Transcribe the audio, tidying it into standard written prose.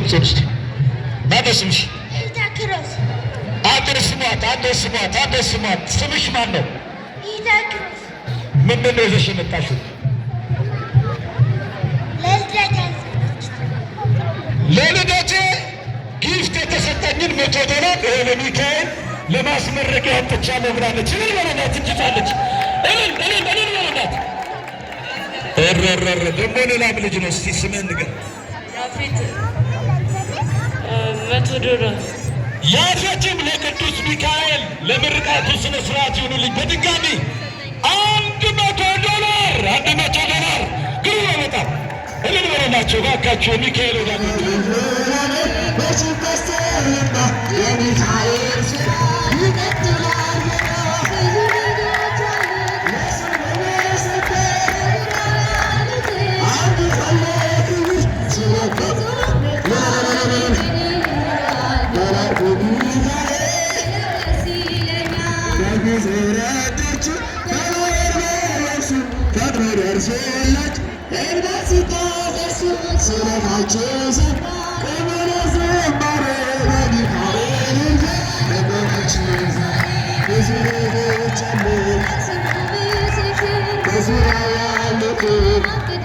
ድምፁን እስቲ ማነው ስምሽ? ሂዳክሮስ ስሟት ስሟት። ስምሽ ማን ነው? ሂዳክሮስ። ምንድን ነው ይዘሽ የመጣሽው? ለልደቴ ጊፍት የተሰጠኝን $100 ለሚካኤል ለማስመረቂያ አጥቻለሁ ብላለች። እልል በለናት እንጭታለች። እልል በለናት። ደግሞ ሌላም ልጅ ነው። እስቲ ስምህን ንገር። ያፌት $100 ያፌትም ለቅዱስ ሚካኤል ለምርቃቱ ስነ ስርዓት ይሁንልኝ። በድጋሚ $100 ግሩ በጣም እልል በለናቸው ባካቸው። ሚካኤል ወዳጆ Let's go.